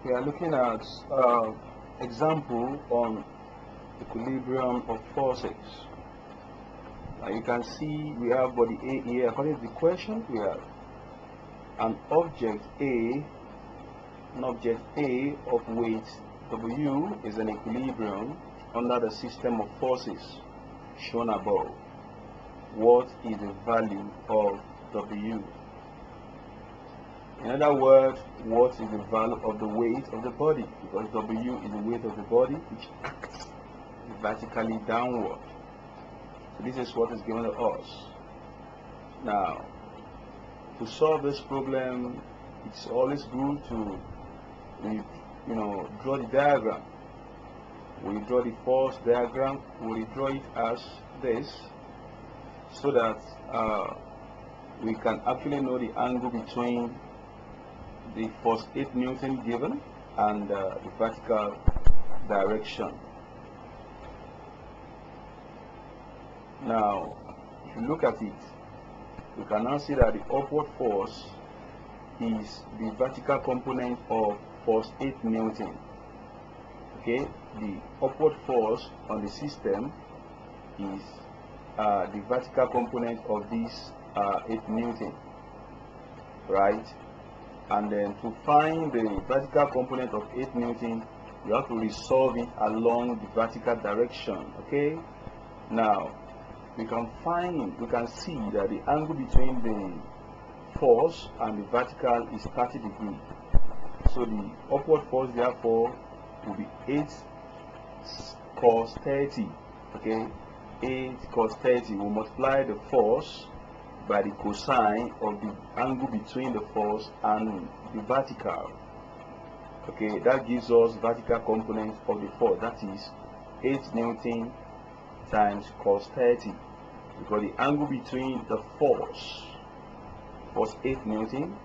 We are looking at example on equilibrium of forces. Now you can see we have body A here. According to the question, we have an object A of weight W is in equilibrium under the system of forces shown above. What is the value of W? In other words, what is the value of the weight of the body? Because W is the weight of the body which acts vertically downward. So this is what is given to us. Now, to solve this problem, it's always good to draw the diagram. We draw the force diagram, we draw it as this, so that we can actually know the angle between the force 8 Newton given and the vertical direction. Now, if you look at it, we can now see that the upward force is the vertical component of force 8 Newton. Okay, the upward force on the system is the vertical component of this 8 Newton, right? And then to find the vertical component of 8 Newton, you have to resolve it along the vertical direction. Okay, now we can see that the angle between the force and the vertical is 30 degrees. So the upward force therefore will be 8 cos 30. Okay, 8 cos 30 will multiply the force by the cosine of the angle between the force and the vertical. Okay, that gives us vertical component of the force, that is 8 Newton times cos 30, because the angle between the force 8 Newton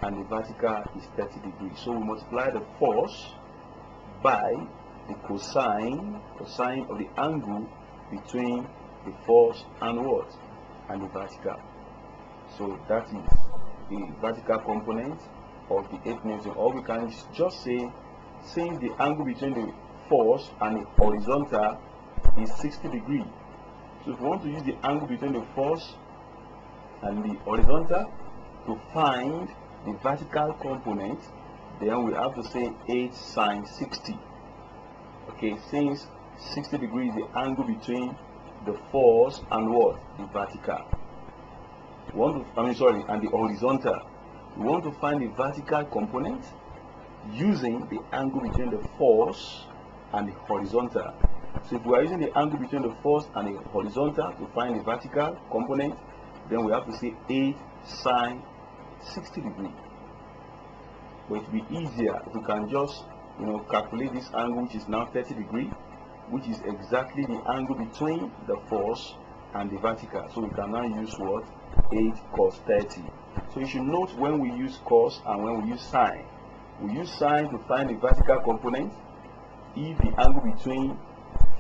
and the vertical is 30 degrees. So we multiply the force by the cosine of the angle between the force and what? And the vertical. So that is the vertical component of the 8 Newton. Or we can just say, since the angle between the force and the horizontal is 60 degrees, so if we want to use the angle between the force and the horizontal to find the vertical component, then we have to say 8 sine 60. Okay, since 60 degrees is the angle between the force and what? The vertical. And the horizontal. We want to find the vertical component using the angle between the force and the horizontal. So if we are using the angle between the force and the horizontal to find the vertical component, then we have to say 8 sine 60 degrees. But it will be easier if we can just calculate this angle, which is now 30 degrees, which is exactly the angle between the force and the vertical. So we can now use what? 8 cos 30. So you should note when we use cos and when we use sine. We use sine to find the vertical component if the angle between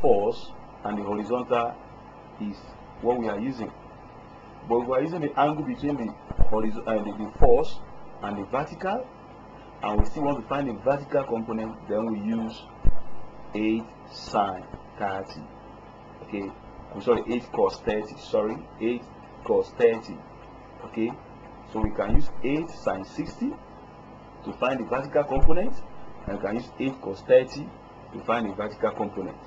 force and the horizontal is what we are using. But we are using the angle between the force and the vertical, and we still want to find the vertical component, then we use 8 sine 30. Okay, I'm sorry, 8 cos 30. Sorry, 8 cos 30. Okay, so we can use 8 sine 60 to find the vertical component, and we can use 8 cos 30 to find the vertical component.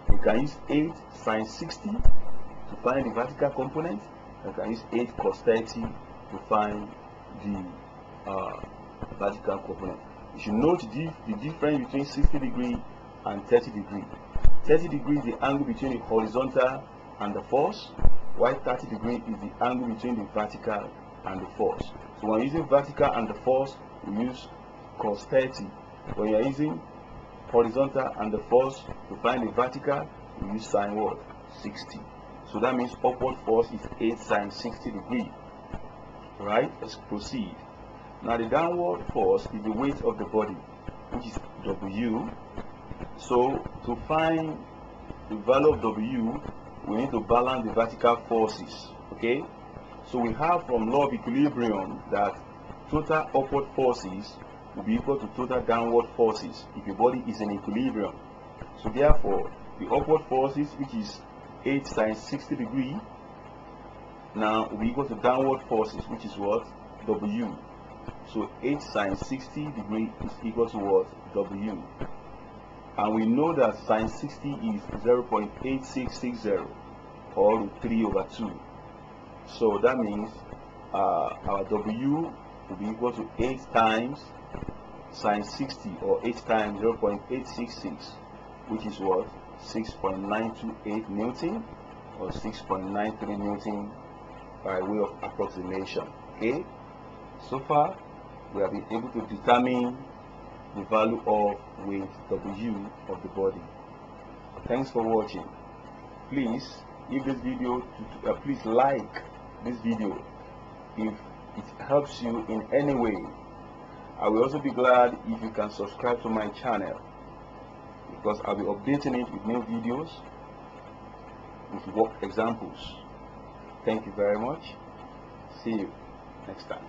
We can use 8 sine 60 to find the vertical component, and we can use 8 cos 30 to find the vertical component. You should note the difference between 60 degrees and 30 degrees. 30 degrees is the angle between the horizontal and the force, while 30 degrees is the angle between the vertical and the force. So when using vertical and the force, we use cos 30. When you are using horizontal and the force to find the vertical, we use sine what? 60. So that means upward force is 8 sine 60 degrees. Right? Let's proceed. Now the downward force is the weight of the body, which is W. So to find the value of W, we need to balance the vertical forces. Okay, so we have from law of equilibrium that total upward forces will be equal to total downward forces if your body is in equilibrium. So therefore, the upward forces, which is 8 times 60 degrees, now will be equal to downward forces, which is what? W. So 8 times 60 degrees is equal to what? W. And we know that sine 60 is 0.8660 or root 3 over 2. So that means our W will be equal to 8 times sine 60, or 8 times 0.866, which is what? 6.928 Newton, or 6.93 Newton by way of approximation. Okay, so far we have been able to determine the value of weight W of the body. Thanks for watching. Please give this video please like this video if it helps you in any way. I will also be glad if you can subscribe to my channel, because I'll be updating it with new videos with work examples. Thank you very much. See you next time.